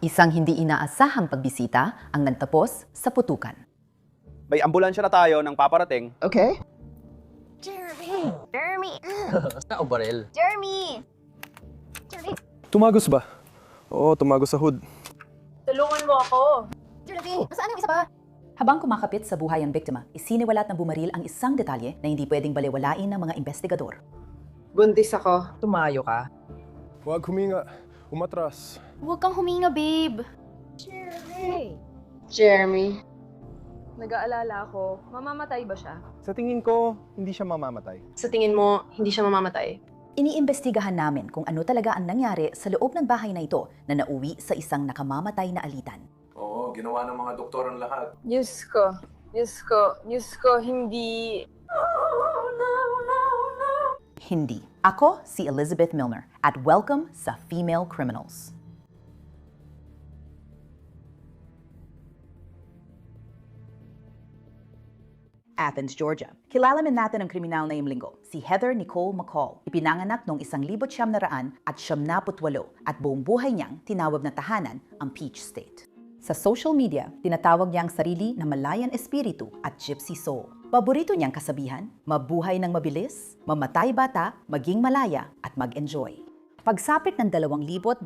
Isang hindi inaasahang pagbisita ang nagtapos sa putukan. May ambulansya na tayo ng paparating. Okay. Jeremy! Jeremy! Sa o baril? Jeremy! Jeremy! Tumagos ba? Oo, tumagos sa hood. Tulungan mo ako! Jeremy! Nasaan ang isa pa? Habang kumakapit sa buhay ang biktima, isiniwalat ng bumaril ang isang detalye na hindi pwedeng balewalain ng mga investigador. Buntis ako. Tumayo ka? Huwag huminga. Umatras. Huwag kang huminga, babe. Jeremy. Nag-aalala ako, mamamatay ba siya? Sa tingin ko, hindi siya mamamatay. Sa tingin mo, hindi siya mamamatay? Iniimbestigahan namin kung ano talaga ang nangyari sa loob ng bahay na ito na nauwi sa isang nakamamatay na alitan. Oo, ginawa ng mga doktor ang lahat. Diyos ko, hindi. Hindi. Ako si Elizabeth Milner at welcome sa Female Criminals. Athens, Georgia. Kilalamin natin ang kriminal na linggo, si Heather Nicole McCall. Ipinanganak noong 1978 at buong buhay niyang tinawag na tahanan ang Peach State. Sa social media, tinatawag niya ang sarili na Malayan Espiritu at Gypsy Soul. Paborito niyang kasabihan, mabuhay ng mabilis, mamatay bata, maging malaya at mag-enjoy. Pagsapit ng 2024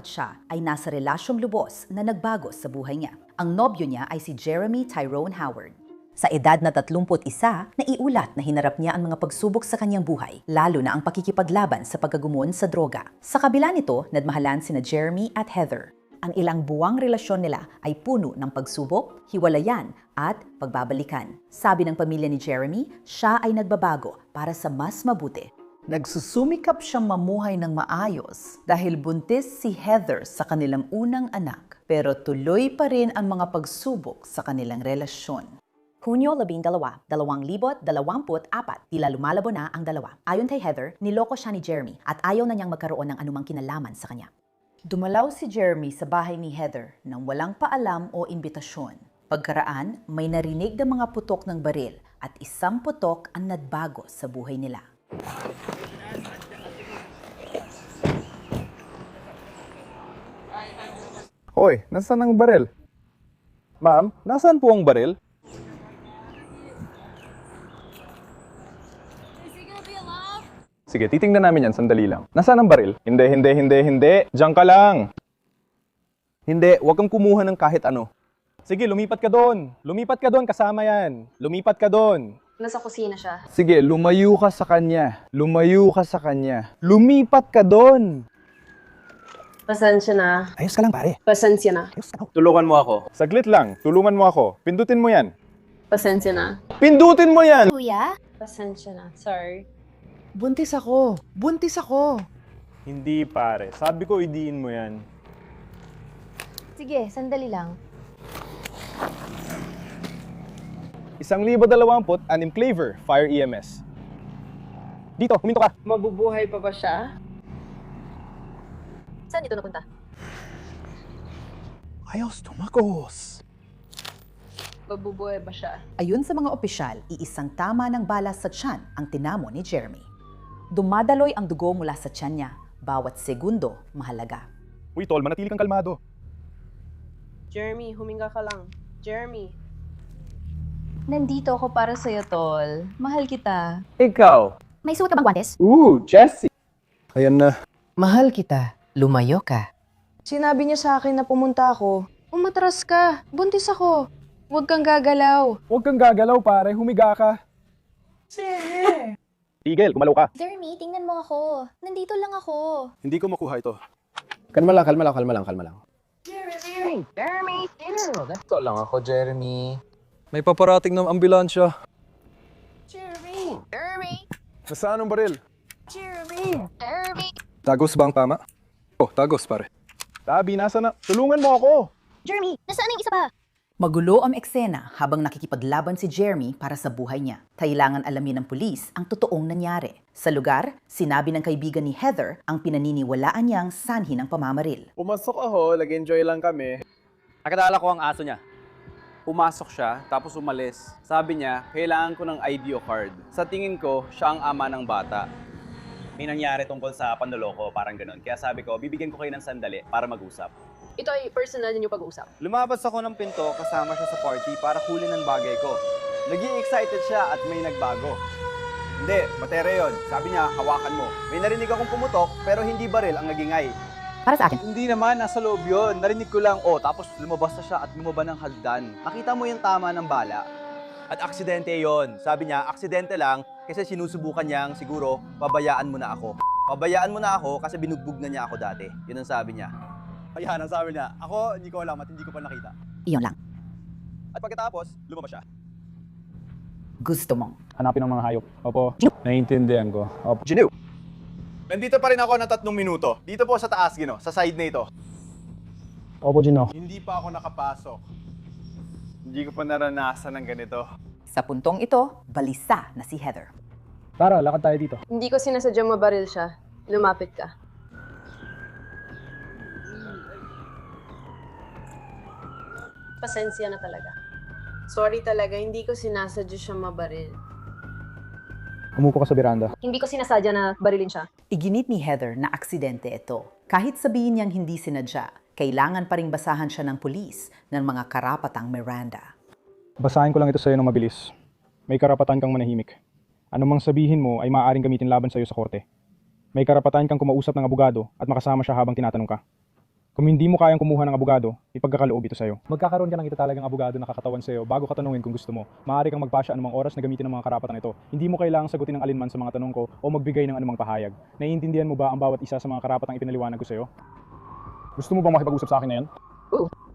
siya ay nasa relasyong lubos na nagbago sa buhay niya. Ang nobyo niya ay si Jeremy Tyrone Howard. Sa edad na 31, naiulat na hinarap niya ang mga pagsubok sa kanyang buhay, lalo na ang pakikipaglaban sa pagkagumon sa droga. Sa kabila nito, nadmahalan sina Jeremy at Heather. Ang ilang buwang relasyon nila ay puno ng pagsubok, hiwalayan at pagbabalikan. Sabi ng pamilya ni Jeremy, siya ay nagbabago para sa mas mabuti. Nagsusumikap siyang mamuhay ng maayos dahil buntis si Heather sa kanilang unang anak, pero tuloy pa rin ang mga pagsubok sa kanilang relasyon. Hunyo 12, 2024, tila lumalabo na ang dalawa. Ayon kay Heather, niloko siya ni Jeremy at ayaw na niyang magkaroon ng anumang kinalaman sa kanya. Dumalaw si Jeremy sa bahay ni Heather nang walang paalam o imbitasyon. Pagkaraan, may narinig ng mga putok ng baril at isang putok ang nagbago sa buhay nila. Hoy, nasaan ang baril? Ma'am, nasaan po ang baril? Sige, titingnan namin yan. Sandali lang. Nasaan ang baril? Hindi. Diyan ka lang. Hindi, huwag kang kumuha ng kahit ano. Sige, lumipat ka doon. Lumipat ka doon, kasama yan. Lumipat ka doon. Nasa kusina siya. Sige, lumayo ka sa kanya. Lumayo ka sa kanya. Lumipat ka doon. Pasensya na. Ayos ka lang, pare. Pasensya na. Ayos ka lang. Tulungan mo ako. Saglit lang. Tulungan mo ako. Pindutin mo yan. Pasensya na. Pindutin mo yan! Kuya? Pasensya na. Sorry. Buntis ako. Hindi, pare. Sabi ko, idiin mo yan. Sige, sandali lang. 1,020, anim flavor, Fire EMS. Dito, huminto ka. Mabubuhay pa ba siya? Saan ito napunta? Ayos, tumagos. Mabubuhay ba siya? Ayon sa mga opisyal, iisang tama ng bala sa tiyan ang tinamo ni Jeremy. Dumadaloy ang dugo mula sa tiyan niya. Bawat segundo, mahalaga. Uy, tol, manatili kang kalmado. Jeremy, huminga ka lang. Jeremy. Nandito ako para sa'yo, tol. Mahal kita. Ikaw. May suot ka bang guantes? Jessie. Ayan na. Mahal kita. Lumayo ka. Sinabi niya sa akin na pumunta ako. Umatras ka. Buntis ako. Huwag kang gagalaw. Huwag kang gagalaw, pare. Humiga ka. Tigil, gumalaw ka. Jeremy, tingnan mo ako. Nandito lang ako. Hindi ko makuha ito. Kalma lang. Jeremy! Ito lang ako, Jeremy. May paparating ng ambulansya. Jeremy! Jeremy! Nasaan ang baril? Jeremy! Jeremy! Tagos ba ang tama? Oh, tagos, pare. Tabi, nasa na? Tulungan mo ako! Jeremy! Nasaan ang isa pa? Magulo ang eksena habang nakikipaglaban si Jeremy para sa buhay niya. Kailangan alamin ng pulis ang totoong nangyari. Sa lugar, sinabi ng kaibigan ni Heather ang pinaniniwalaan niyang sanhi ng pamamaril. Pumasok ako, nag-enjoy lang kami. Nakadala ko ang aso niya. Pumasok siya, tapos umalis. Sabi niya, kailangan ko ng ID o card. Sa tingin ko, siya ang ama ng bata. May nangyari tungkol sa panloloko, parang ganun. Kaya sabi ko, bibigyan ko kayo ng sandali para mag-usap. Ito ay personal niyo pag-uusap. Lumabas ako ng pinto kasama siya sa party para kunin ang bagay ko. Naging excited siya at may nagbago. Hindi, batera yon. Sabi niya, hawakan mo. May narinig akong pumutok pero hindi baril ang nagingay. Para sa akin, Hindi naman, nasa loob yun. Narinig ko lang, tapos lumabas na siya at lumaba ng hagdan. Nakita mo yung tama ng bala. At aksidente yon. Sabi niya, aksidente lang kasi sinusubukan niyang siguro, pabayaan mo na ako. Pabayaan mo na ako kasi binugbog na niya ako dati. Yun ang sabi niya. Ayan ang sabi niya. Ako, hindi ko alam at hindi ko pa nakita. iyon lang. At pagkatapos, lumabas siya. Gusto mong. Hanapin ng mga hayop. Opo, naiintindihan ko. Opo. Ginu! Nandito pa rin ako ng 3 minuto. Dito po sa taas, Gino. Sa side na ito. Opo, Gino. Hindi pa ako nakapasok. Hindi ko pa naranasan ng ganito. Sa puntong ito, balisa na si Heather. Tara, lakad tayo dito. Hindi ko sinasadyang mabaril siya. Lumapit ka. Pasensya na talaga. Sorry talaga, hindi ko sinasadya siya mabaril. Umupo ka sa beranda. Hindi ko sinasadya na barilin siya. Iginit ni Heather na aksidente ito. Kahit sabihin niyang hindi sinadya, kailangan pa ring basahan siya ng pulis ng mga karapatang Miranda. Basahin ko lang ito sa'yo ng mabilis. May karapatan kang manahimik. Anumang sabihin mo ay maaaring gamitin laban sa'yo sa korte. May karapatan kang kumausap ng abogado at makasama siya habang tinatanong ka. Kung hindi mo kayang kumuha ng abogado, ipagkakaloob ito sa'yo. Magkakaroon ka ng ito talagang abogado na kakatawan sa'yo bago ka tanungin kung gusto mo. Maaari kang magpasya anumang oras na gamitin ang mga karapatan ito. Hindi mo kailangang sagutin ng alinman sa mga tanong ko o magbigay ng anumang pahayag. Naiintindihan mo ba ang bawat isa sa mga karapatang ipinaliwanag ko sa'yo? Gusto mo bang makipag-usap sa akin ngayon?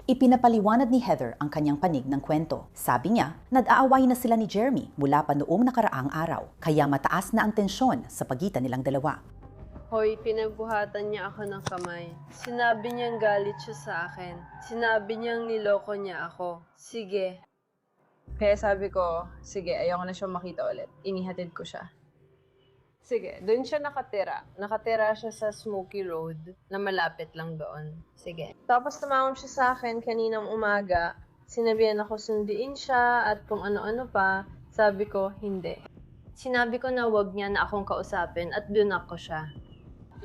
Ipinapaliwanag ni Heather ang kanyang panig ng kwento. Sabi niya, nag-aaway na sila ni Jeremy mula pa noong nakaraang araw, kaya mataas na ang tensyon sa pagitan nilang dalawa. Hoy, pinagbuhatan niya ako ng kamay. Sinabi niyang galit siya sa akin. Sinabi niyang niloko niya ako. Sige. Kaya sabi ko, sige, ayoko na siya makita ulit. Inihatid ko siya. Sige, doon siya nakatira. Nakatira siya sa Smoky Road na malapit lang doon. Sige. Tapos tumawag siya sa akin kaninang umaga. Sinabihan ako sunduin siya at kung ano-ano pa. Sabi ko, hindi. Sinabi ko na wag niya na akong kausapin at binunak ko siya.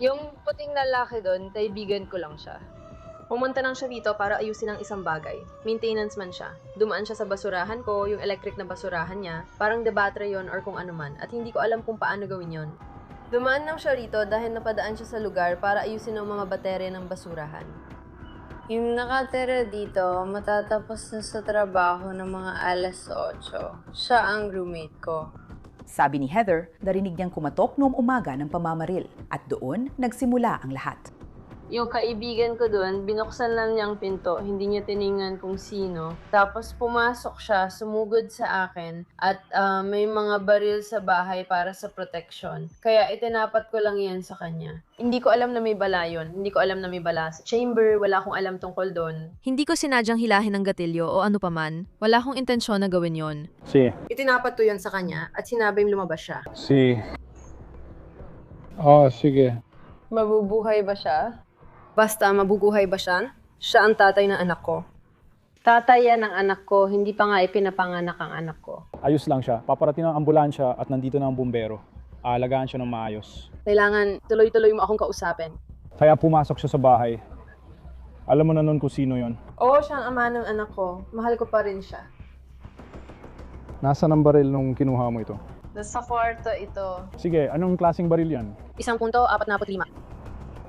Yung puting lalaki doon, kaibigan ko lang siya. Pumunta lang siya dito para ayusin ang isang bagay. Maintenance man siya. Dumaan siya sa basurahan ko, yung electric na basurahan niya. Parang debatre yon or kung ano man. At hindi ko alam kung paano gawin yon. Dumaan lang siya rito dahil napadaan siya sa lugar para ayusin ang mga baterya ng basurahan. Yung nakatira dito, matatapos na sa trabaho ng mga alas 8. Siya ang roommate ko. Sabi ni Heather, narinig niyang kumatok noong umaga ng pamamaril at doon nagsimula ang lahat. Yung kaibigan ko doon, binuksan lang niyang pinto, hindi niya tiningnan kung sino. Tapos pumasok siya, sumugod sa akin, at may mga baril sa bahay para sa protection. Kaya itinapat ko lang yan sa kanya. Hindi ko alam na may bala yun. Hindi ko alam na may bala sa chamber, wala akong alam tungkol doon. Hindi ko sinadyang hilahin ng gatilyo o ano paman. Wala akong intensyon na gawin yon. Si. Itinapat ko yun sa kanya, at sinabing lumabas siya. Si. Oh, sige. Mabubuhay ba siya? Basta, mabubuhay ba siya? Siya ang tatay ng anak ko. Tatay yan ng anak ko, hindi pa nga ipinapanganak ang anak ko. Ayos lang siya. Paparating ang ambulansya at nandito na ang bumbero. Aalagaan siya ng maayos. Kailangan tuloy-tuloy mo akong kausapin. Kaya pumasok siya sa bahay. Alam mo na nun kung sino yon. Oo, siya ang ama ng anak ko. Mahal ko pa rin siya. Nasaan ang baril nung kinuha mo ito? Nasa kwarto ito. Sige, anong klaseng baril yan? 1.45.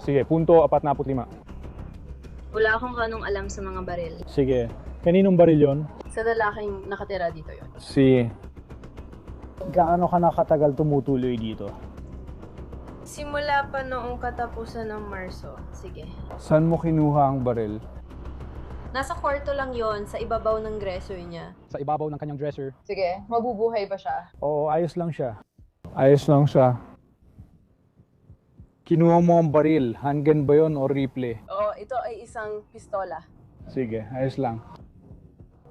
Sige, punto 45. Wala akong kanong alam sa mga baril. Sige, kaninong baril yon? Sa lalaking nakatira dito yon. Si. Gaano ka nakatagal tumutuloy dito? Simula pa noong katapusan ng Marso. Sige. Saan mo kinuha ang baril? Nasa kwarto lang yon sa ibabaw ng dresser niya. Sa ibabaw ng kanyang dresser. Sige, mabubuhay ba siya? Oo, ayos lang siya. Ayos lang siya. Kinuha mo ang baril. Handgun ba yun o rifle? Oo, ito ay isang pistola. Sige, ayos lang.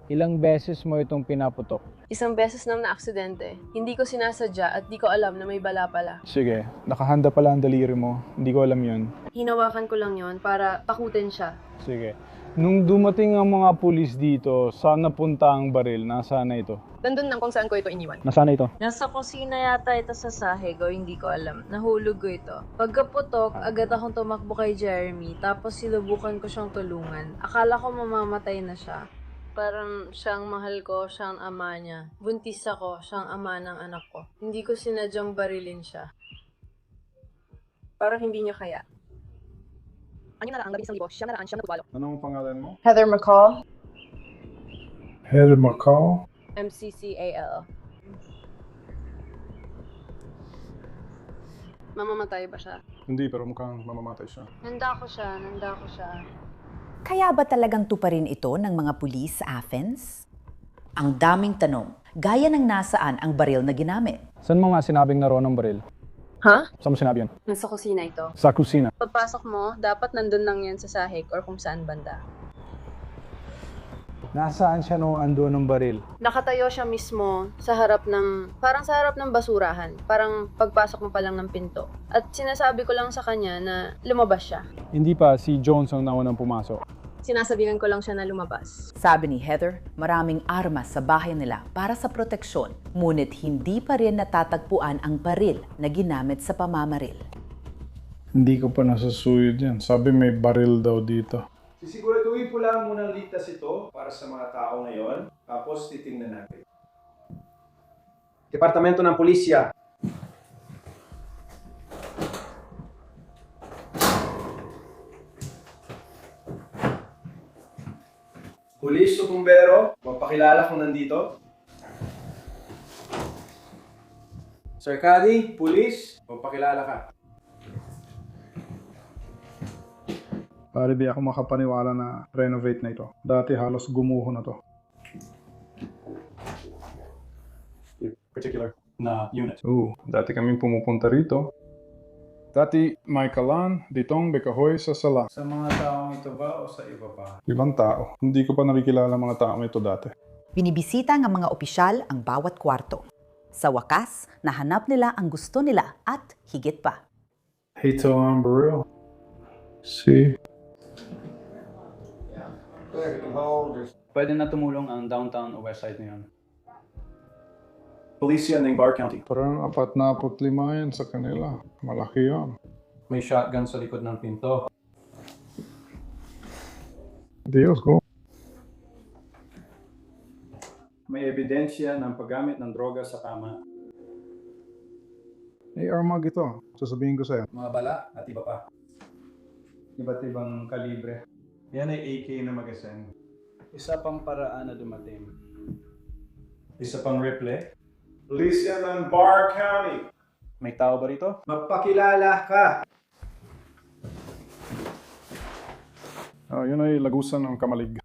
Ilang beses mo itong pinaputok? Isang beses nang na-aksidente. Hindi ko sinasadya at di ko alam na may bala pala. Sige, nakahanda pala ang daliri mo. Hindi ko alam yun. Hinawakan ko lang yon para takutin siya. Sige. Nung dumating ang mga pulis dito, saan napunta ang baril? Nasaan na ito? Nandun lang kung saan ko ito iniwan. Nasaan na ito? Nasa kusina yata ito sa sahig o hindi ko alam. Nahulog ko ito. Pagkaputok, agad akong tumakbo kay Jeremy tapos sinubukan ko siyang tulungan. Akala ko mamamatay na siya. Parang siyang mahal ko, siyang ama niya. Buntis ako, siyang ama ng anak ko. Hindi ko sinadyang barilin siya. Parang hindi niya kaya. Ano na lang, 11,000, siyam na tutwalo. Anong pangalan mo? Heather McCall. Heather McCall? MCCAL. Mamamatay ba siya? Hindi, pero mukhang mamamatay siya. Nanda ko siya. Kaya ba talagang tuparin ito ng mga pulis sa Athens? Ang daming tanong, gaya ng nasaan ang baril na ginamit. Saan mo nga sinabing naroon ang baril? Ha? Saan mo sinabi yun? Nasa kusina ito. Sa kusina. Pagpasok mo, dapat nandun lang yan sa sahig or kung saan banda. Nasaan siya nung andun ng baril? Nakatayo siya mismo sa harap ng, parang sa harap ng basurahan. Parang pagpasok mo pa lang ng pinto. At sinasabi ko lang sa kanya na lumabas siya. Hindi pa, si Jones ang naunang pumasok. Sinasabihan ko lang siya na lumabas. Sabi ni Heather, maraming armas sa bahay nila para sa proteksyon, ngunit hindi pa rin natatagpuan ang baril na ginamit sa pamamaril. Hindi ko pa nasasuyod yan. Sabi may baril daw dito. Sisiguraduhin po lang munang ligtas ito para sa mga tao ngayon, tapos titingnan natin. Departamento ng Pulisya. Pulis o bumbero, magpakilala kung nandito. Sir Cady, pulis, magpakilala ka. Pare, di ako makapaniwala na renovate na ito. Dati halos gumuho na to. Particular na unit. Dati kaming pumupunta rito. Dati may kalan, ditong bekahoy sa sala. Sa mga taong ito ba o sa iba pa? Ibang tao. Hindi ko pa nakikilala mga taong ito dati. Binibisita ng mga opisyal ang bawat kwarto. Sa wakas, nahanap nila ang gusto nila at higit pa. Ito ang baril. See? Pwede na tumulong ang downtown o west side na yun. Policia ng Bar County. Parang 45 yan sa kanila. Malaki yan. May shotgun sa likod ng pinto. Diyos ko. May ebidensya ng paggamit ng droga sa tama. Armag ito. Sasabihin ko sa'yo. Mga bala at iba pa. Iba't ibang kalibre. Yan ay AK na magasin. Isa pang paraan na dumating. Isa pang replay. Policia ng Bar County. May tao ba rito? Magpakilala ka. Yun ay lagusan ng Kamalig.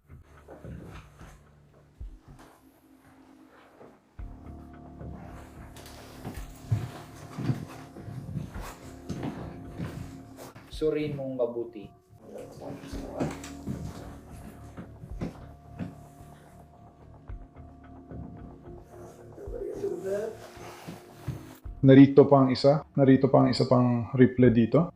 Suriin mong mabuti. Narito pa ang isa pang replay dito.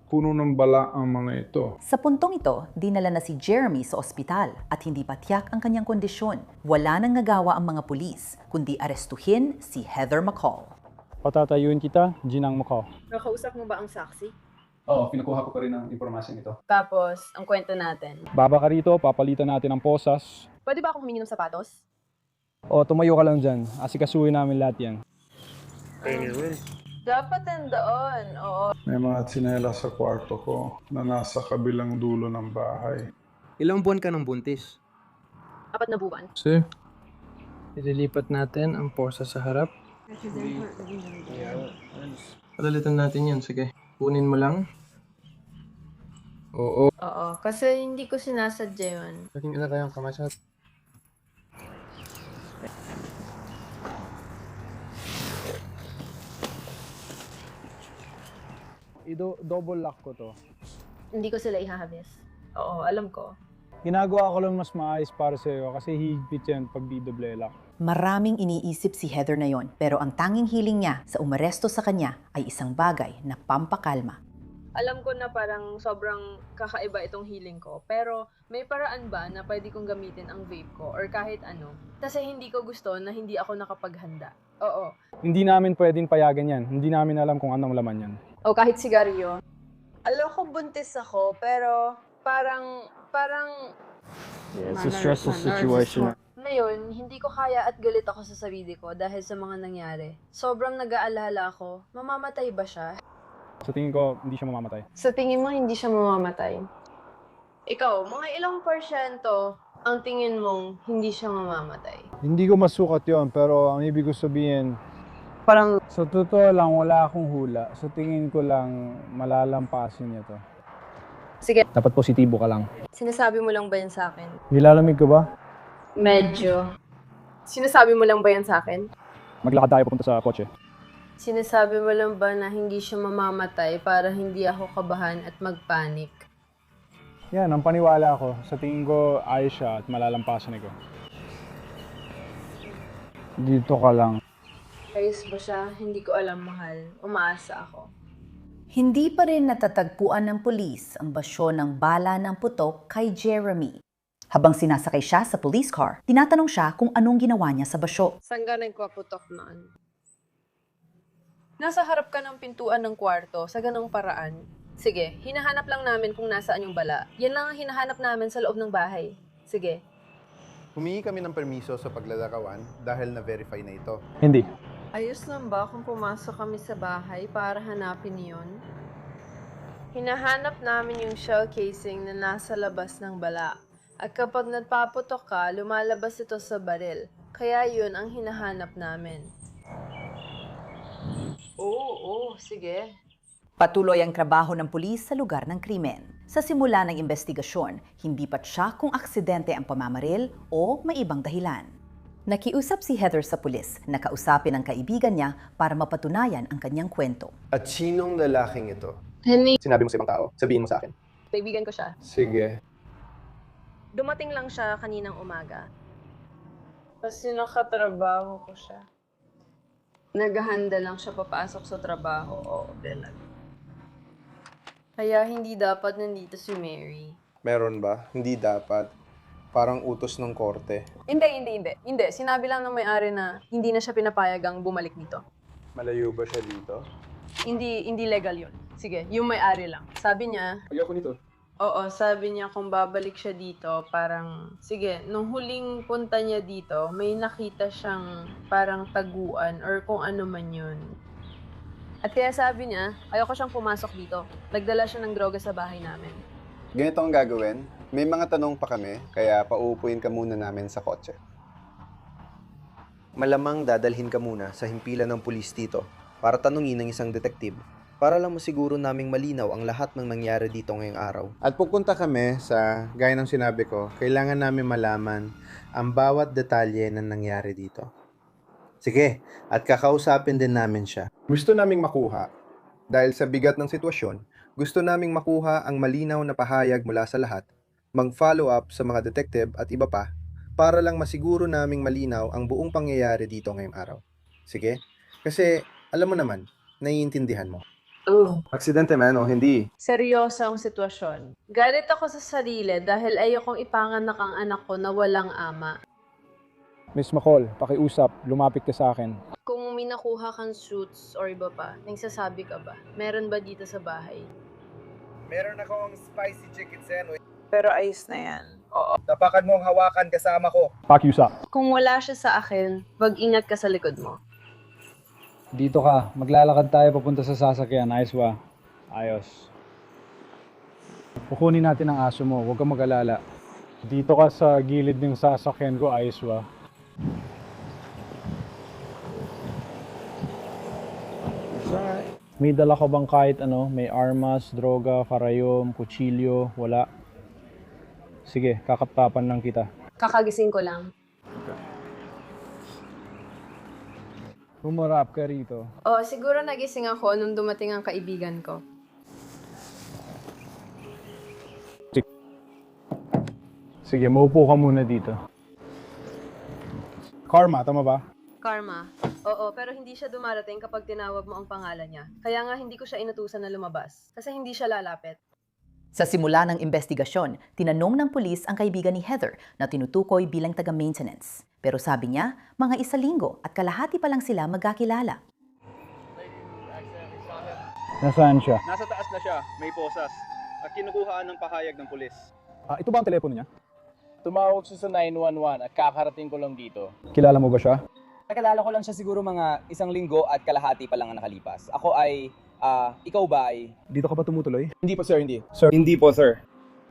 Puno ng bala ang mga ito. Sa puntong ito, dinala na si Jeremy sa ospital at hindi pa tiyak ang kanyang kondisyon. Wala nang nagawa ang mga pulis, kundi arestuhin si Heather McCall. Patatayuin kita, Ginang Macau. Nakausap mo ba ang saksi? Oo, pinukuha ko pa rin ang impormasyon ito. Tapos, ang kwento natin. Baba ka rito, papalitan natin ang posas. Pwede ba akong humingi ng sapatos? O, tumayo ka lang dyan. Asikasuhin namin lahat yan. Dapat nandoon, oo. May mga tsinela sa kwarto ko na nasa kabilang dulo ng bahay. Ilang buwan ka ng buntis? 4 na buwan. See? Ililipat natin ang posa sa harap. Palalitan natin yan, sige. Kunin mo lang. Oo. Oo, kasi hindi ko sinasadya yun. Laging ina tayong kamay sa... Double lock ko to. Hindi ko sila ihahabis. Oo, alam ko. Ginagawa ko lang mas maayos para sa'yo kasi higpit yan pag di double lock. Maraming iniisip si Heather na yon, pero ang tanging hiling niya sa umaresto sa kanya ay isang bagay na pampakalma. Alam ko na parang sobrang kakaiba itong healing ko, pero may paraan ba na pwede kong gamitin ang vape ko or kahit ano? Kasi hindi ko gusto na hindi ako nakapaghanda. Oo. Hindi namin pwedeng payagan yan. Hindi namin alam kung anong laman yan. O kahit sigarilyo. Alam ko buntis ako, pero parang Yeah, it's a stressful situation. ngayon, hindi ko kaya at galit ako sa sarili ko dahil sa mga nangyari. Sobrang nag-aalala ako, mamamatay ba siya? Sa tingin ko, hindi siya mamamatay. Sa tingin mo, hindi siya mamamatay. Ikaw, mga ilang porsyento ang tingin mong hindi siya mamamatay? Hindi ko masukat yon, pero ang ibig ko sabihin, Parang, sa totoo lang, wala akong hula. Sa tingin ko lang, malalampasin niya to. sige, Dapat positibo ka lang. sinasabi mo lang ba yan sa akin? Nilalamig ka ba? Medyo. Sinasabi mo lang ba yan sa akin? Maglakad tayo papunta sa kotse. Sinasabi mo lang ba na hindi siya mamamatay para hindi ako kabahan at magpanik? Yan, ang paniwala ko. Sa tingin ko, ayos siya at malalampasan ko. Dito ka lang. Ayos ba siya? Hindi ko alam, mahal. Umaasa ako. Hindi pa rin natatagpuan ng pulis ang basyo ng bala ng putok kay Jeremy. Habang sinasakay siya sa police car, tinatanong siya kung anong ginawa niya sa basyo. Saan ka nagpaputok noon? Nasa harap ka ng pintuan ng kwarto sa ganong paraan. Sige, hinahanap lang namin kung nasaan yung bala. Yan lang ang hinahanap namin sa loob ng bahay. Sige. Humingi kami ng permiso sa paglalakawan dahil na-verify na ito. Hindi. Ayos lang ba kung pumasok kami sa bahay para hanapin yon? Hinahanap namin yung shell casing na nasa labas ng bala. At kapag nagpaputok ka, lumalabas ito sa baril. Kaya yun ang hinahanap namin. Oo, sige. Patuloy ang trabaho ng pulis sa lugar ng krimen. Sa simula ng investigasyon, hindi pa siya kung aksidente ang pamamaril o may ibang dahilan. Nakiusap si Heather sa pulis na kausapin ang kaibigan niya para mapatunayan ang kanyang kwento. At sinong lalaking ito? Henry, Sinabi mo sa ibang tao, sabihin mo sa akin. kaibigan ko siya. Sige. Dumating lang siya kaninang umaga. Kasi nakatrabaho ko siya. Naghahanda lang siya papasok sa trabaho o bilag. Kaya hindi dapat nandito si Mary. Meron ba? Hindi dapat. Parang utos ng korte. Hindi. Sinabi lang ng may-ari na hindi na siya pinapayagang bumalik dito. Malayo ba siya dito? Hindi legal yun. Sige, yung may-ari lang. Sabi niya, Ayoko nito. oo, sabi niya kung babalik siya dito, parang, sige, nung huling punta niya dito, may nakita siyang parang taguan or kung ano man yun. At kaya sabi niya, ayoko siyang pumasok dito. Nagdala siya ng droga sa bahay namin. Ganito ang gagawin. May mga tanong pa kami, kaya pauupuin ka muna namin sa kotse. Malamang dadalhin ka muna sa himpilan ng pulis dito para tanungin ng isang detektib para lang masiguro naming malinaw ang lahat ng nangyari dito ngayong araw. At pupunta kami sa, gaya ng sinabi ko, kailangan namin malaman ang bawat detalye na nangyari dito. Sige, at kakausapin din namin siya. Gusto naming makuha, dahil sa bigat ng sitwasyon, gusto naming makuha ang malinaw na pahayag mula sa lahat, mag-follow up sa mga detective at iba pa, para lang masiguro naming malinaw ang buong pangyayari dito ngayong araw. Sige? Kasi, alam mo naman, naiintindihan mo. Aksidente man o hindi? Seryoso ang sitwasyon. Galit ako sa sarili dahil ayokong ipanganak ang anak ko na walang ama. Miss McCall, pakiusap, lumapit ka sa akin. Kung may nakuha kang shoots or iba pa, nagsasabi ka ba? Meron ba dito sa bahay? Meron akong spicy chicken sandwich. Pero ayos na yan. Tapakan mo ang hawakan kasama ko. Pakiusap. Kung wala siya sa akin, mag-ingat ka sa likod mo. Dito ka. Maglalakad tayo papunta sa sasakyan. Ayos ba? Ayos. Kukunin natin ang aso mo. Huwag kang mag-alala. Dito ka sa gilid ng sasakyan ko. Ayos ba? May dala ka bang kahit ano? May armas, droga, karayom, kutsilyo? Wala? Sige, kakaptapan lang kita. Kakagising ko lang. Humarap ka rito. Oh, siguro nagising ako nung dumating ang kaibigan ko. Sige, maupo ka muna dito. Karma, tama ba? Karma. Oo, pero hindi siya dumarating kapag tinawag mo ang pangalan niya. Kaya nga hindi ko siya inutusan na lumabas. Kasi hindi siya lalapit. Sa simula ng investigasyon, tinanong ng pulis ang kaibigan ni Heather na tinutukoy bilang taga-maintenance. Pero sabi niya, mga 1 linggo at kalahati pa lang sila magkakilala. Nasaan siya? Nasa taas na siya, may posas. At kinukuhaan ng pahayag ng pulis. Ito ba ang telepono niya? Tumawag siya sa 911 at kakarating ko lang dito. Kilala mo ba siya? Nakilala ko lang siya siguro mga 1 linggo at kalahati pa lang ang nakalipas. Ako ay, ikaw ba ay? Dito ka ba tumutuloy? Hindi po sir, hindi. Sir, Hindi po, sir.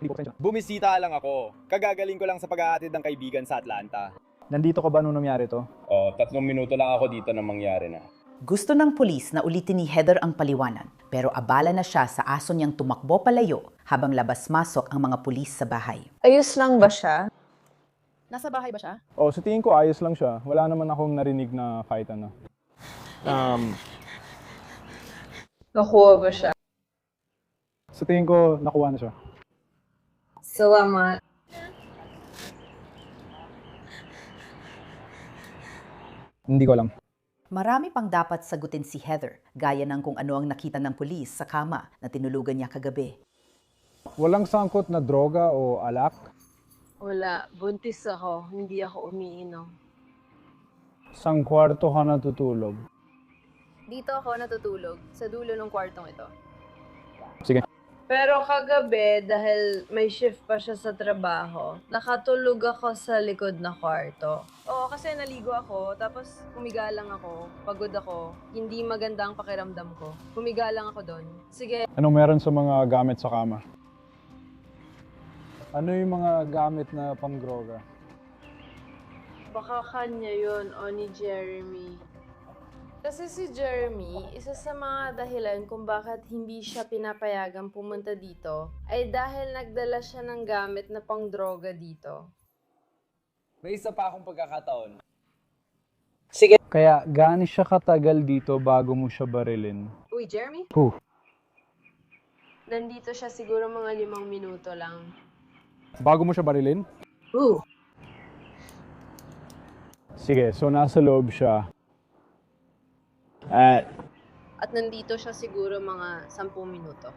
Hindi po, pasensya. Bumisita lang ako. Kagagaling ko lang sa pag-aatid ng kaibigan sa Atlanta. Nandito ka ba nung nangyari to? 3 minuto lang ako dito na mangyari na. Gusto ng pulis na ulitin ni Heather ang paliwanag, pero abala na siya sa aso niyang tumakbo palayo habang labas-masok ang mga pulis sa bahay. Ayos lang ba siya? Nasa bahay ba siya? Sa tingin ko ayos lang siya. Wala naman akong narinig na fight ano. Nakuha ba siya? Sa tingin ko nakuha na siya. Salamat. Hindi ko alam. Marami pang dapat sagutin si Heather, gaya ng kung ano ang nakita ng pulis sa kama na tinulugan niya kagabi. Walang sangkot na droga o alak? Wala. Buntis ako. Hindi ako umiinom. Sang kwarto ka natutulog? Dito ako natutulog. Sa dulo ng kwartong ito. Sige. Pero kagabi, dahil may shift pa siya sa trabaho, nakatulog ako sa likod na kwarto. Oo, kasi naligo ako, tapos humiga lang ako, pagod ako, hindi maganda ang pakiramdam ko. Humiga lang ako doon. Sige. Anong meron sa mga gamit sa kama? Ano yung mga gamit na pang-droga? Baka kanya yun o ni Jeremy. Kasi si Jeremy, isa sa mga dahilan kung bakit hindi siya pinapayagang pumunta dito ay dahil nagdala siya ng gamit na pang-droga dito. May isa pa akong pagkakataon. Kaya gaano siya katagal dito bago mo siya barilin? Uy, Jeremy? Who? Nandito siya siguro mga 5 minuto lang. Bago mo siya barilin? Ooh. Sige, so nasa loob siya. At nandito siya siguro mga 10 minuto.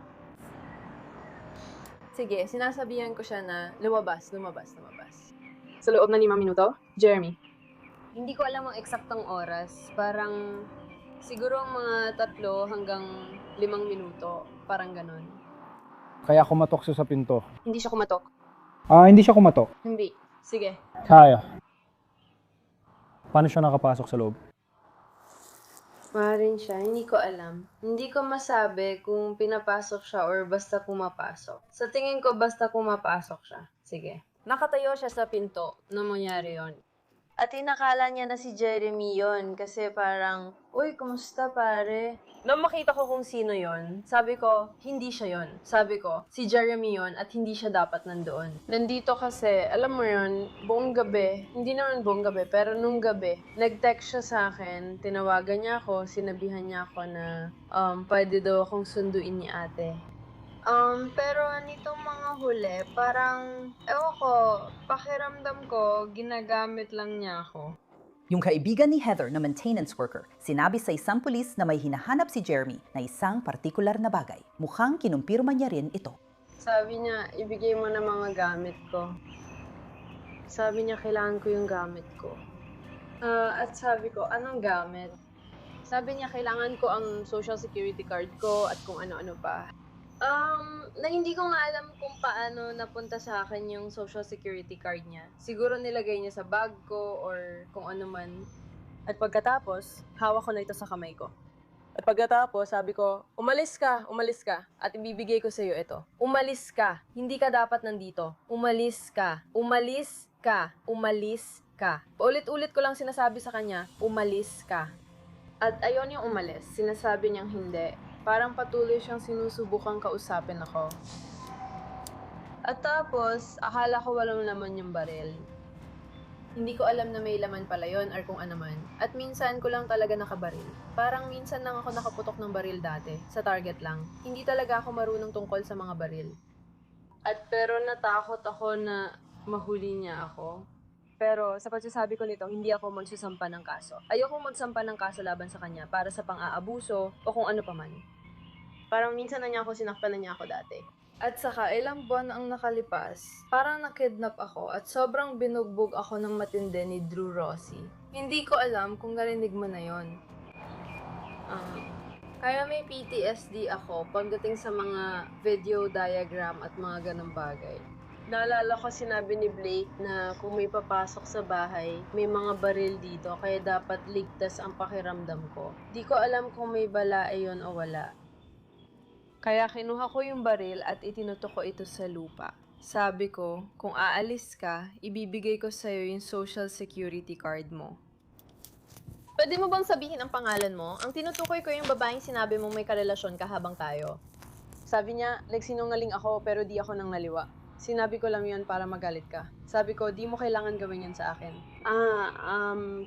Sige, sinasabihan ko siya na lumabas. Sa loob ng 5 minuto? Jeremy? Hindi ko alam ang eksaktong oras. Parang siguro mga 3 hanggang 5 minuto. Parang ganon. Kaya kumatok siya sa pinto. Hindi siya kumatok. Hindi siya kumatok. Hindi. Sige. Kaya. Paano siya nakapasok sa loob? Maaaring siya, hindi ko alam. Hindi ko masabi kung pinapasok siya or basta pumapasok. Sa tingin ko, basta pumapasok siya. Sige. Nakatayo siya sa pinto nung mangyari yon. At inakala niya na si Jeremy yon kasi parang, uy, kumusta pare? Nung makita ko kung sino yon, sabi ko, hindi siya yon. Sabi ko, si Jeremy yon at hindi siya dapat nandoon. Nandito kasi, alam mo yon, buong gabi, hindi naman buong gabi, pero nung gabi, nag-text siya sa akin, tinawagan niya ako, sinabihan niya ako na pwede daw akong sunduin ni ate. Pero nitong mga huli, parang, ewan ko, pakiramdam ko, ginagamit lang niya ako. Yung kaibigan ni Heather na maintenance worker, sinabi sa isang pulis na may hinahanap si Jeremy na isang partikular na bagay. Mukhang kinumpirma niya rin ito. Sabi niya, ibigay mo na mga gamit ko. Sabi niya, kailangan ko yung gamit ko. At sabi ko, anong gamit? Sabi niya, kailangan ko ang social security card ko at kung ano-ano pa. Na hindi ko nga alam kung paano napunta sa akin yung social security card niya. Siguro nilagay niya sa bag ko or kung ano man. At pagkatapos, hawak ko na ito sa kamay ko. At pagkatapos, sabi ko, umalis ka, at ibibigay ko sa iyo ito. Umalis ka, hindi ka dapat nandito. Umalis ka, umalis ka, umalis ka. Paulit-ulit ko lang sinasabi sa kanya, umalis ka. At ayon yung umalis, sinasabi niyang hindi. Parang patuloy siyang sinusubukang kausapin ako. At tapos, akala ko walang laman yung baril. Hindi ko alam na may laman pala yun or kung ano man. At minsan ko lang talaga nakabaril. Parang minsan lang ako nakaputok ng baril dati, sa target lang. Hindi talaga ako marunong tungkol sa mga baril. At pero natakot ako na mahuli niya ako. Pero sa pagsasabi ko nito, hindi ako magsasampa ng kaso. Ayoko magsampa ng kaso laban sa kanya para sa pang-aabuso o kung ano pa man. Parang minsan na niya ako sinaktan na niya ako dati. At saka ilang buwan ang nakalipas, parang nakidnap ako at sobrang binugbog ako ng matindi ni Drew Rossi. Hindi ko alam kung narinig mo na yon. Kaya may PTSD ako pagdating sa mga video diagram at mga ganong bagay. Naalala ko sinabi ni Blake na kung may papasok sa bahay, may mga baril dito kaya dapat ligtas ang pakiramdam ko. Di ko alam kung may bala ayon o wala. Kaya kinuha ko yung baril at itinutok ko ito sa lupa. Sabi ko, kung aalis ka, ibibigay ko sa'yo yung social security card mo. Pwede mo bang sabihin ang pangalan mo? Ang tinutukoy ko yung babaeng sinabi mong may karelasyon ka habang tayo. Sabi niya, nagsinungaling ako pero di ako nang naliwa. Sinabi ko lang yun para magalit ka. Sabi ko, di mo kailangan gawin yun sa akin.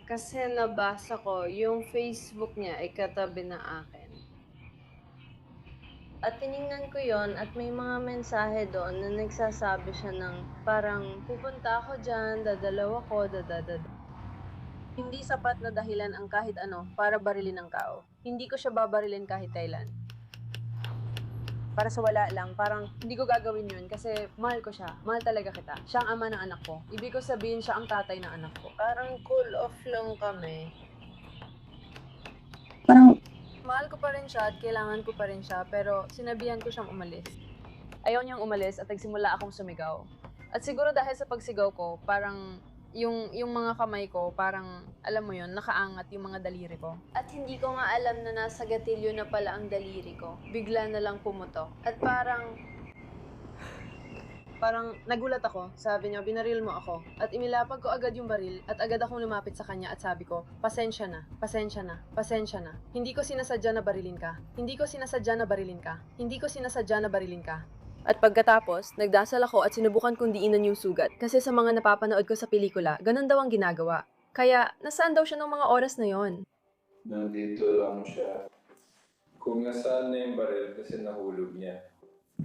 Kasi nabasa ko, yung Facebook niya ay katabi na akin. At tiningnan ko yon at may mga mensahe doon na nagsasabi siya ng parang, pupunta ako dyan, dadalaw ako, Hindi sapat na dahilan ang kahit ano para barilin ang tao. Hindi ko siya babarilin kahit kailan. Para sa wala lang, parang hindi ko gagawin yun kasi mahal ko siya. Mahal talaga kita. Siya ang ama ng anak ko. Ibig ko sabihin siya ang tatay ng anak ko. Parang cool off lang kami. Parang Mahal ko pa rin siya at kailangan ko pa rin siya pero sinabihan ko siyang umalis. Ayaw niyang umalis at nagsimula akong sumigaw. At siguro dahil sa pagsigaw ko, parang yung mga kamay ko, parang, alam mo yun, nakaangat yung mga daliri ko. At hindi ko nga alam na nasa gatilyo na pala ang daliri ko. Bigla na lang pumutok. At parang nagulat ako. Sabi niya, binaril mo ako. At imilapag ko agad yung baril at agad akong lumapit sa kanya at sabi ko, pasensya na, pasensya na, pasensya na. Hindi ko sinasadya na barilin ka. Hindi ko sinasadya na barilin ka. Hindi ko sinasadya na barilin ka. At pagkatapos, nagdasal ako at sinubukan kong diinan yung sugat kasi sa mga napapanood ko sa pelikula, ganun daw ang ginagawa. Kaya, nasaan daw siya ng mga oras na yon? Nandito lang siya. Kung nasaan na yung baril kasi nahulog niya.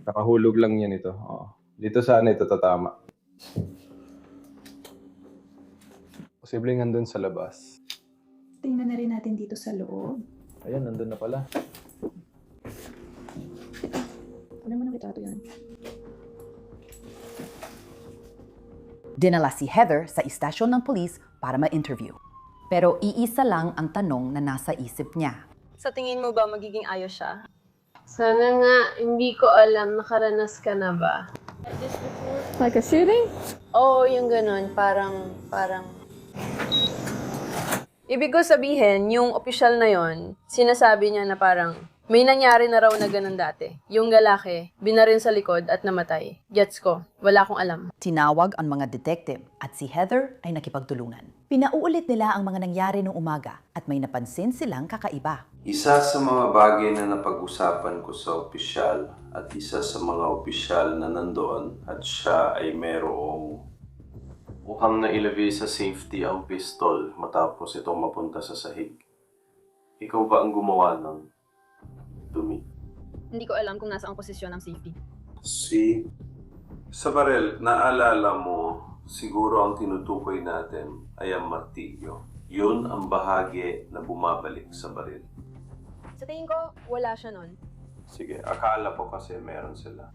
Nakahulog lang yan ito. Oo. Dito sana ito tatama. Posibleng nandun sa labas. tingnan na rin natin dito sa loob. Ayan, nandun na pala. Ano mo nang retrato yan? Dinala si Heather sa istasyon ng pulis para ma-interview. Pero iisa lang ang tanong na nasa isip niya. Sa tingin mo ba magiging ayos siya? Sana nga, hindi ko alam, nakaranas ka na ba? Like a shooting? Oo, yung ganun, parang... Ibig ko sabihin, yung opisyal na yon, sinasabi niya na parang, may nangyari na raw na ganun dati. Yung lalaki, binarin sa likod at namatay. Gets ko, wala akong alam. Tinawag ang mga detective at si Heather ay nakipagtulungan. Pinauulit nila ang mga nangyari noong umaga at may napansin silang kakaiba. Isa sa mga bagay na napag-usapan ko sa opisyal at isa sa mga opisyal na nandoon at siya ay merong mukhang nailagay sa safety ang pistol matapos itong mapunta sa sahig. Ikaw ba ang gumawa ng dumi? Hindi ko alam kung nasa ang posisyon ng safety. Sa barel, naalala mo, siguro ang tinutukoy natin ay ang martilyo. Yun ang bahagi na bumabalik sa baril. Sa tingin ko, wala siya nun. Sige, akala ko kasi meron sila.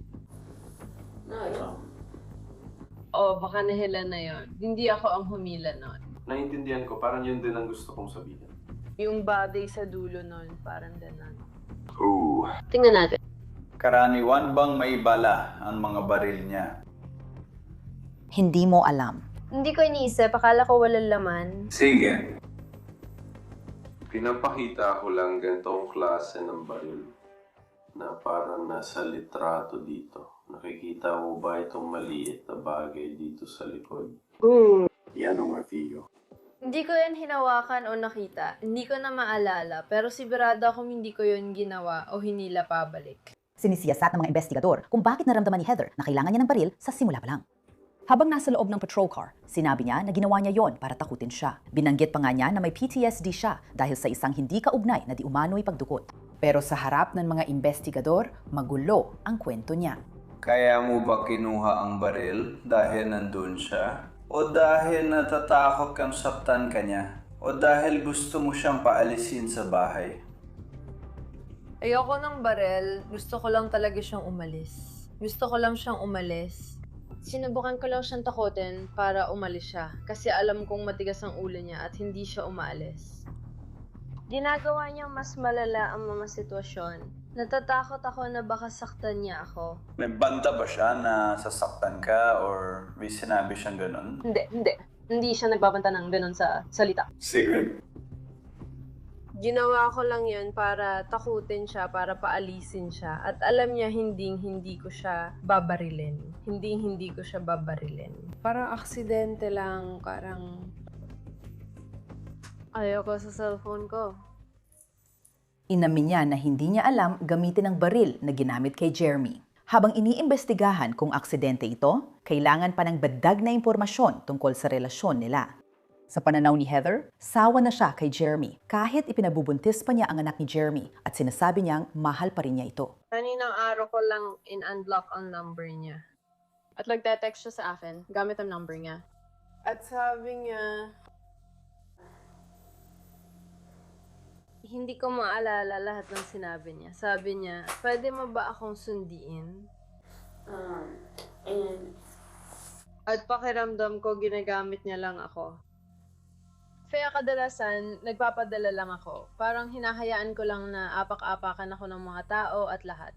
Baka nahila na yon. Hindi ako ang humila nun. Naintindihan ko, parang yun din ang gusto kong sabihin. Yung body sa dulo nun, parang ganun. Tingnan natin. Karaniwan bang may bala ang mga baril niya? Hindi mo alam. Hindi ko iniisip, akala ko walang laman. Sige. Pinapakita ko lang ganitong klase ng baril na parang nasa litrato dito. Nakikita mo ba itong maliit na bagay dito sa likod? Yan ang martilyo. Hindi ko yan hinawakan o nakita. Hindi ko na maalala, pero sigurado akong hindi ko yun ginawa o hinila pabalik. Sinisiyasat ng mga investigador kung bakit naramdaman ni Heather na kailangan niya ng baril sa simula pa lang. Habang nasa loob ng patrol car, sinabi niya na ginawa niya yon para takutin siya. Binanggit pa nga niya na may PTSD siya dahil sa isang hindi kaugnay na di umano'y pagdukot. Pero sa harap ng mga investigador, magulo ang kwento niya. Kaya mo ba kinuha ang baril dahil nandun siya? O dahil natatakot kang saktan ka niya? O dahil gusto mo siyang paalisin sa bahay? Ayoko ng barel. Gusto ko lang talaga siyang umalis. Gusto ko lang siyang umalis. Sinubukan ko lang siyang takutin para umalis siya. Kasi alam kong matigas ang ulo niya at hindi siya umaalis. Ginagawa niyang mas malala ang mga sitwasyon. Natatakot ako na baka saktan niya ako. May banta ba siya na sasaktan ka or may sinabi siyang ganun? Hindi. Hindi siya nagbabanta ng ganun sa salita. Secret. Ginawa ko lang yun para takutin siya, para paalisin siya. At alam niya hindi ko siya babarilin. Hindi ko siya babarilin. Parang aksidente lang, parang ayoko sa cellphone ko. Inamin niya na hindi niya alam gamitin ang baril na ginamit kay Jeremy. Habang iniimbestigahan kung aksidente ito, kailangan pa ng badag na impormasyon tungkol sa relasyon nila. Sa pananaw ni Heather, sawa na siya kay Jeremy kahit ipinabubuntis pa niya ang anak ni Jeremy at sinasabi niyang mahal pa rin niya ito. Kaninang araw ko lang in-unblock ang number niya. At nagte-text siya sa akin, gamit ang number niya. At sabi niya, hindi ko maalala lahat ng sinabi niya. Sabi niya, pwede mo ba akong sundiin? At pakiramdam ko, ginagamit niya lang ako. Kaya kadalasan, nagpapadala lang ako. Parang hinahayaan ko lang na apak-apakan ako ng mga tao at lahat.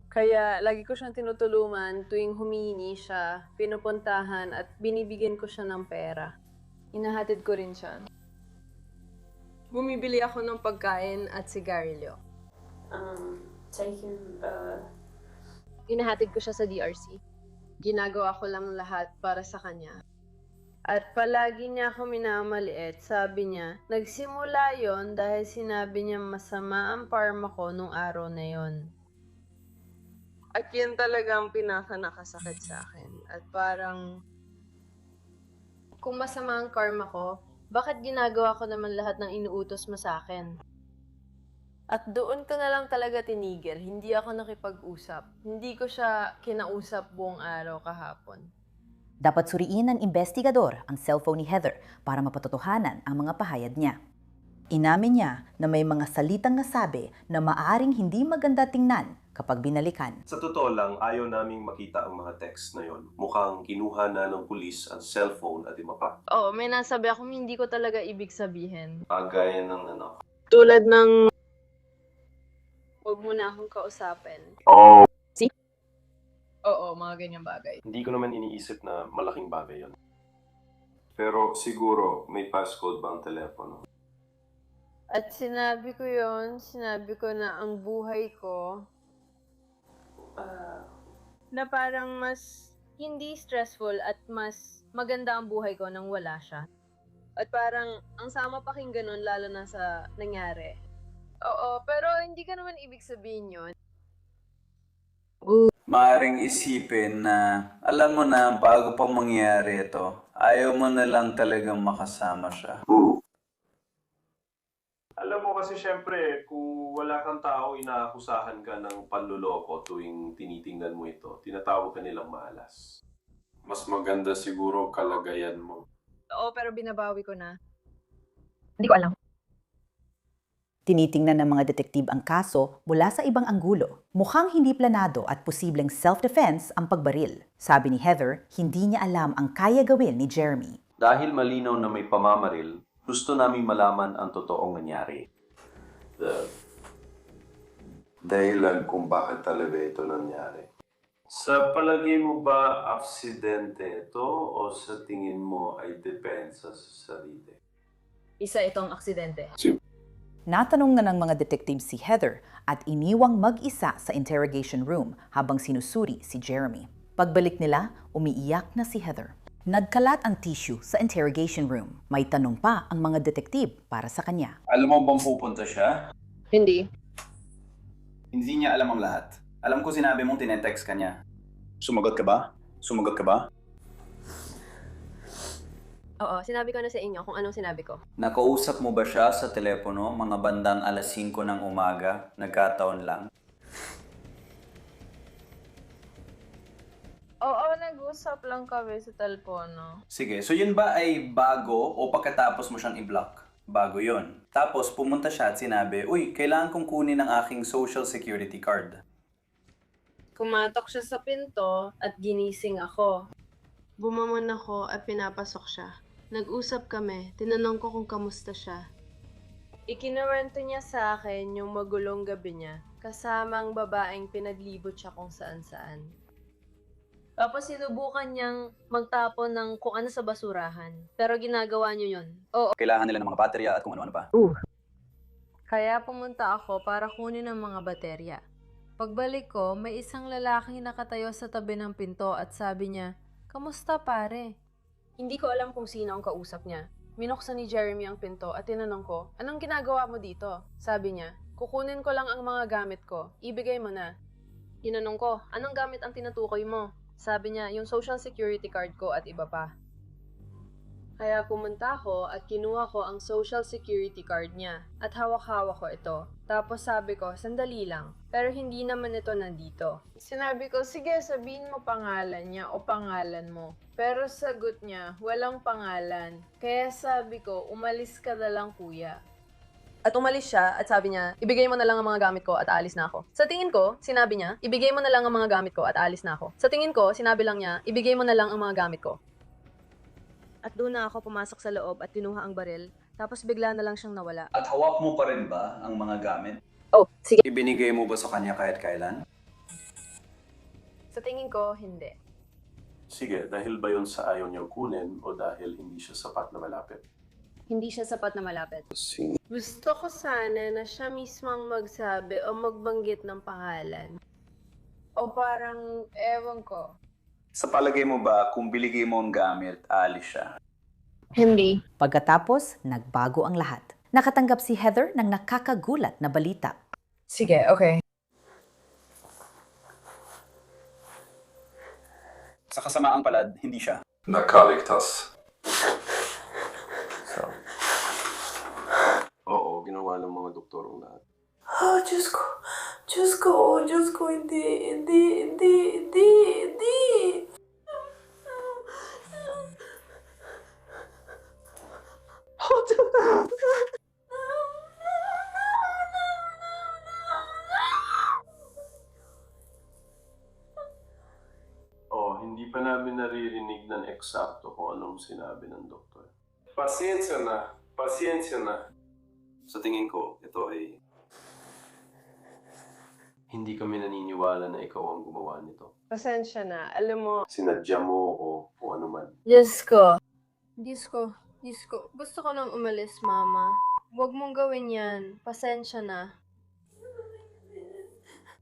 Kaya lagi ko siyang tinutulungan tuwing humihingi siya, pinupuntahan at binibigyan ko siya ng pera. Inahatid ko rin siya. Bumibili ako ng pagkain at sigarilyo. Inahatid ko siya sa DRC. Ginagawa ko lang lahat para sa kanya. At palagi niya ako minamaliit. Sabi niya, nagsimula yon dahil sinabi niya masama ang karma ko nung araw na yon. At yun talaga ang pinaka-nakasakit sa akin. At parang, Kung masama ang karma ko, bakit ginagawa ko naman lahat ng inuutos mo sa akin? at doon ko na lang talaga tinigil. Hindi ako nakipag-usap. Hindi ko siya kinausap buong araw kahapon. Dapat suriin ng investigador ang cellphone ni Heather para mapatotohanan ang mga pahayag niya. Inamin niya na may mga salitang nasabi na maaaring hindi maganda tingnan kapag binalikan. Sa totoo lang, ayaw naming makita ang mga text na yon. Mukhang kinuha na ng pulis ang cellphone at iba pa. Oo, may nasabi akong hindi ko talaga ibig sabihin. Agaya ng ano. Tulad ng, huwag mo na akong kausapin. Oh. Oo, mga ganyang bagay. Hindi ko naman iniisip na malaking bagay yon. Pero siguro may passcode ba ang telepono? At sinabi ko yon, sinabi ko na ang buhay ko na parang mas hindi stressful at mas maganda ang buhay ko nang wala siya. At parang ang sama pakinggan nun lalo na sa nangyari. Oo, pero hindi ka naman ibig sabihin yun. Maaring isipin na alam mo na bago pa mangyari ito, ayaw mo na lang talagang makasama siya. Alam mo kasi syempre, kung wala kang tao, inaakusahan ka ng panluloko tuwing tinitingnan mo ito. Tinatawag ka nilang malas. Mas maganda siguro kalagayan mo. Oo, pero binabawi ko na. Hindi ko alam. Tinitingnan ng mga detektib ang kaso mula sa ibang anggulo. Mukhang hindi planado at posibleng self-defense ang pagbaril. Sabi ni Heather, hindi niya alam ang kaya gawin ni Jeremy. Dahil malinaw na may pamamaril, gusto namin malaman ang totoong nangyari. Dahilan kung bakit talaga ito nangyari. Sa palagay mo ba aksidente ito o sa tingin mo ay depensa sa sarili? Isa itong aksidente. Natanong na ng mga detektib si Heather at iniwang mag-isa sa interrogation room habang sinusuri si Jeremy. Pagbalik nila, umiiyak na si Heather. Nagkalat ang tissue sa interrogation room. May tanong pa ang mga detektib para sa kanya. Alam mo bang pupunta siya? Hindi. Hindi niya alam ang lahat. Alam ko sinabi mong tinetext ka niya. Sumagot ka ba? Sumagot ka ba? Oo, sinabi ko na sa inyo kung anong sinabi ko. Nakausap mo ba siya sa telepono mga bandang alas 5 ng umaga? Nagkataon lang. Oo, nag-usap lang kami sa telepono. Sige, so yun ba ay bago o pagkatapos mo siyang i-block? Bago yun. Tapos pumunta siya at sinabi, uy, kailangan kong kunin ang aking social security card. Kumatok siya sa pinto at ginising ako. Bumamon ako at pinapasok siya. Nag-usap kami, tinanong ko kung kamusta siya. Ikinuwento niya sa akin yung magulong gabi niya, kasamang babaeng pinaglibot siya kung saan-saan. Tapos sinubukan niyang magtapon ng kung ano sa basurahan. Pero ginagawa niyo yun. Oo. Kailangan nila ng mga baterya at kung ano-ano pa. Kaya pumunta ako para kunin ang mga baterya. Pagbalik ko, may isang lalaking nakatayo sa tabi ng pinto at sabi niya, "Kamusta pare?" Hindi ko alam kung sino ang kausap niya. Minuksan ni Jeremy ang pinto at tinanong ko, "Anong ginagawa mo dito?" Sabi niya, "Kukunin ko lang ang mga gamit ko. Ibigay mo na." Tinanong ko, "Anong gamit ang tinutukoy mo?" Sabi niya, "Yung social security card ko at iba pa." Kaya pumunta ako at kinuha ko ang social security card niya at hawak-hawak ko ito. Tapos sabi ko, "Sandali lang, pero hindi naman ito nandito." Sinabi ko, "Sige, sabihin mo pangalan niya o pangalan mo." Pero sagot niya, walang pangalan. Kaya sabi ko, "Umalis ka na lang, kuya." At umalis siya at sabi niya, "Ibigay mo na lang ang mga gamit ko at aalis na ako." Sa tingin ko, sinabi niya, "Ibigay mo na lang ang mga gamit ko at aalis na ako." Sa tingin ko, sinabi lang niya, "Ibigay mo na lang ang mga gamit ko." At doon na ako pumasok sa loob at kinuha ang baril. Tapos bigla na lang siyang nawala. At hawak mo pa rin ba ang mga gamit? Oh, sige. Ibinigay mo ba sa kanya kahit kailan? Sa tingin ko, hindi. Sige, dahil ba yun sa ayaw niyang kunin o dahil hindi siya sapat na malapit? Hindi siya sapat na malapit. Sige. Gusto ko sana na siya mismo ang magsabi o magbanggit ng pangalan. O parang, ewan ko. Sa palagay mo ba, kung biligay mo ang gamit, alis siya? Hindi. Pagkatapos, nagbago ang lahat. Nakatanggap si Heather ng nakakagulat na balita. Sige, okay. Sa kasamaang palad, hindi siya. Nakaligtas. Oo, ginawa ng mga doktor ang lahat. Oh, Diyos ko. Diyos ko. Oh, Diyos ko. Hindi. Oh, Diyos ko. Oh, hindi pa namin naririnig ng eksakto kung anong sinabi ng doktor. Pasensya na. Sa tingin ko, ito ay hindi kami naniniwala na ikaw ang gumawa nito. Pasensya na. Alam mo, Sinadya mo o kung ano man. Diyos ko. Gusto ko nang umalis, Mama. Huwag mong gawin yan. Pasensya na.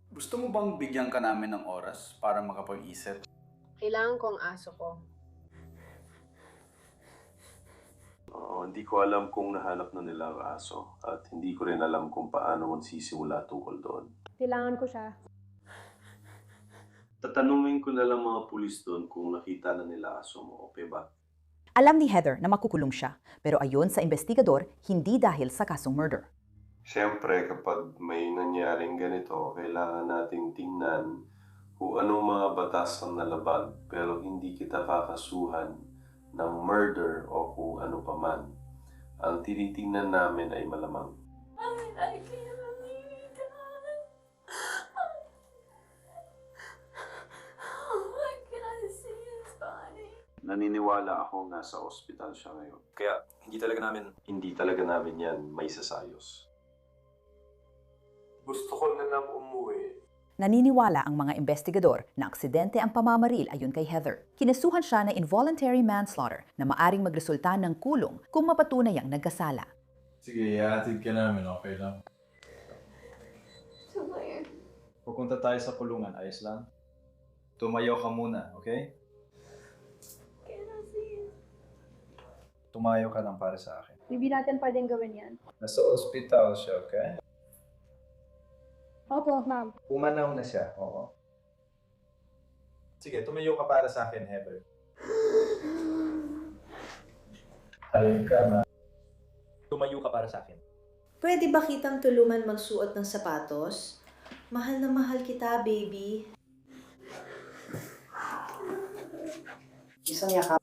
Gusto mo bang bigyan ka namin ng oras para makapag-isip? Kailangan ko ang aso ko. Hindi ko alam kung nahanap na nila ang aso at hindi ko rin alam kung paano magsisimula tungkol doon. Kailangan ko siya. Tatanungin ko na lang mga pulis doon kung nakita na nila aso mo, okay ba? Alam ni Heather na makukulong siya, pero ayon sa investigador, hindi dahil sa kasong murder. Siyempre, kapag may nangyaring ganito, kailangan nating tingnan kung anong mga batas ang nalabag pero hindi kita kakasuhan ng murder o kung ano pa man. Ang tinitingnan namin ay malamang. I can't believe it. Oh my God, I see his body. Naniniwala ako nasa ospital siya ngayon. Kaya hindi talaga namin yan may sasayos. Gusto ko na lang umuwi. Naniniwala ang mga investigador na aksidente ang pamamaril ayon kay Heather. Kinasuhan siya na involuntary manslaughter na maaring magresulta ng kulong kung mapatunayang nagkasala. Sige, ihatid ka namin, okay lang. Pupunta tayo sa kulungan, ayos lang? Tumayo ka muna, okay? Tumayo ka lang para sa akin. Hindi natin pwedeng gawin yan. Nasa ospital siya, okay? Opo, ma'am. Pumanaw na siya, oo. Sige, tumayo ka para sa akin, Heather. Halika na. Tumayo ka para sa akin. Pwede ba kitang tulungan magsuot ng sapatos? Mahal na mahal kita, baby. Isang yakap.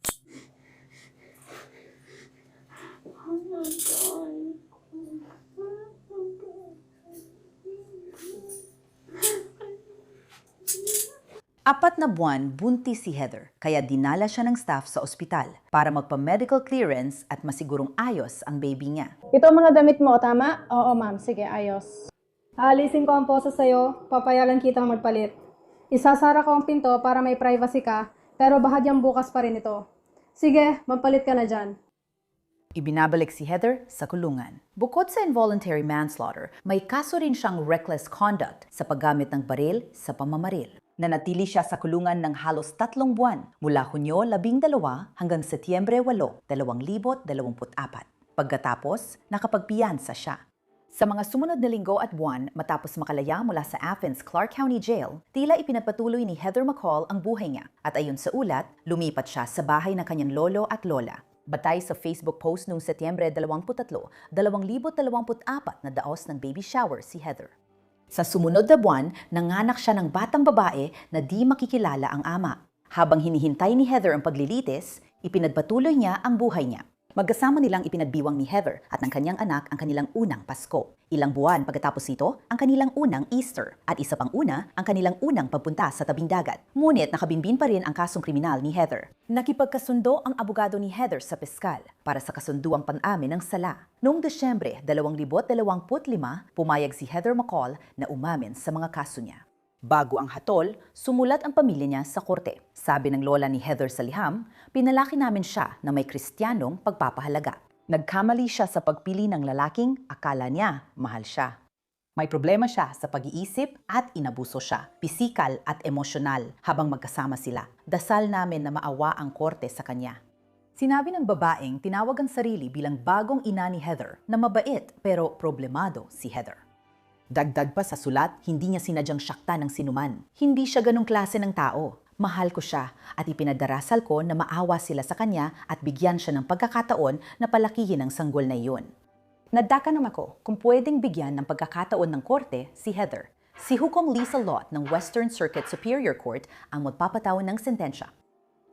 Oh my God. Apat na buwan, buntis si Heather, kaya dinala siya ng staff sa ospital para magpa-medical clearance at masigurong ayos ang baby niya. Ito ang mga damit mo, tama? Oo, ma'am. Sige, ayos. Aalisin ko ang posa sa'yo, papayagan kitang magpalit. Isasara ko ang pinto para may privacy ka, pero bahagyang bukas pa rin ito. Sige, magpalit ka na dyan. Ibinabalik si Heather sa kulungan. Bukod sa involuntary manslaughter, may kaso rin siyang reckless conduct sa paggamit ng baril sa pamamaril. Nanatili siya sa kulungan ng halos 3 buwan mula Hunyo 12 hanggang Setyembre 8, 2024. Pagkatapos, nakapagpiyansa siya. Sa mga sumunod na linggo at buwan matapos makalaya mula sa Athens Clark County Jail, tila ipinagpatuloy ni Heather McCall ang buhay niya at ayon sa ulat, lumipat siya sa bahay ng kanyang lolo at lola. Batay sa Facebook post noong Setyembre 23, 2024 na daos ng baby shower si Heather. Sa sumunod na buwan, nanganak siya ng batang babae na di makikilala ang ama. Habang hinihintay ni Heather ang paglilitis, ipinagpatuloy niya ang buhay niya. Magkasama nilang ipinagbiwang ni Heather at ng kanyang anak ang kanilang unang Pasko. Ilang buwan pagkatapos nito, ang kanilang unang Easter at isa pang una, ang kanilang unang pagpunta sa tabing dagat. Ngunit nakabinbin pa rin ang kasong kriminal ni Heather. Nakipagkasundo ang abogado ni Heather sa piskal para sa kasunduang pan-amin ng sala. Noong Desyembre 2025, pumayag si Heather McCall na umamin sa mga kaso niya. Bago ang hatol, sumulat ang pamilya niya sa korte. Sabi ng lola ni Heather sa liham, pinalaki namin siya na may kristyanong pagpapahalaga. Nagkamali siya sa pagpili ng lalaking akala niya mahal siya. May problema siya sa pag-iisip at inabuso siya, pisikal at emosyonal habang magkasama sila. Dasal namin na maawa ang korte sa kanya. Sinabi ng babaeng tinawag ang sarili bilang bagong ina ni Heather na mabait pero problemado si Heather. Dagdag pa sa sulat, hindi niya sinadyang syakta ng sinuman. Hindi siya ganong klase ng tao. Mahal ko siya at ipinadarasal ko na maawa sila sa kanya at bigyan siya ng pagkakataon na palakihin ang sanggol na iyon. Nagdakanam ako kung pwedeng bigyan ng pagkakataon ng korte si Heather. Si Hukom Lisa Lot ng Western Circuit Superior Court ang magpapatawan ng sentensya.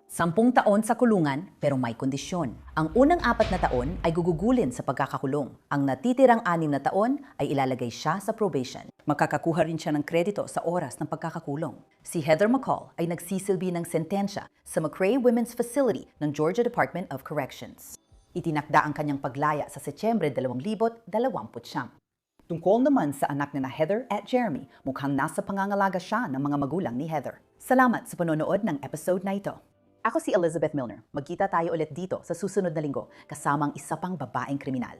10 taon sa kulungan pero may kondisyon. Ang unang 4 na taon ay gugugulin sa pagkakakulong. Ang natitirang 6 na taon ay ilalagay siya sa probation. Makakakuha rin siya ng kredito sa oras ng pagkakakulong. Si Heather McCall ay nagsisilbi ng sentensya sa McRae Women's Facility ng Georgia Department of Corrections. Itinakda ang kanyang paglaya sa Setyembre 2029. Tungkol naman sa anak na Heather at Jeremy, mukhang nasa pangangalaga siya ng mga magulang ni Heather. Salamat sa panonood ng episode na ito. Ako si Elizabeth Milner. Magkita tayo ulit dito sa susunod na linggo kasama ang isa pang babaeng kriminal.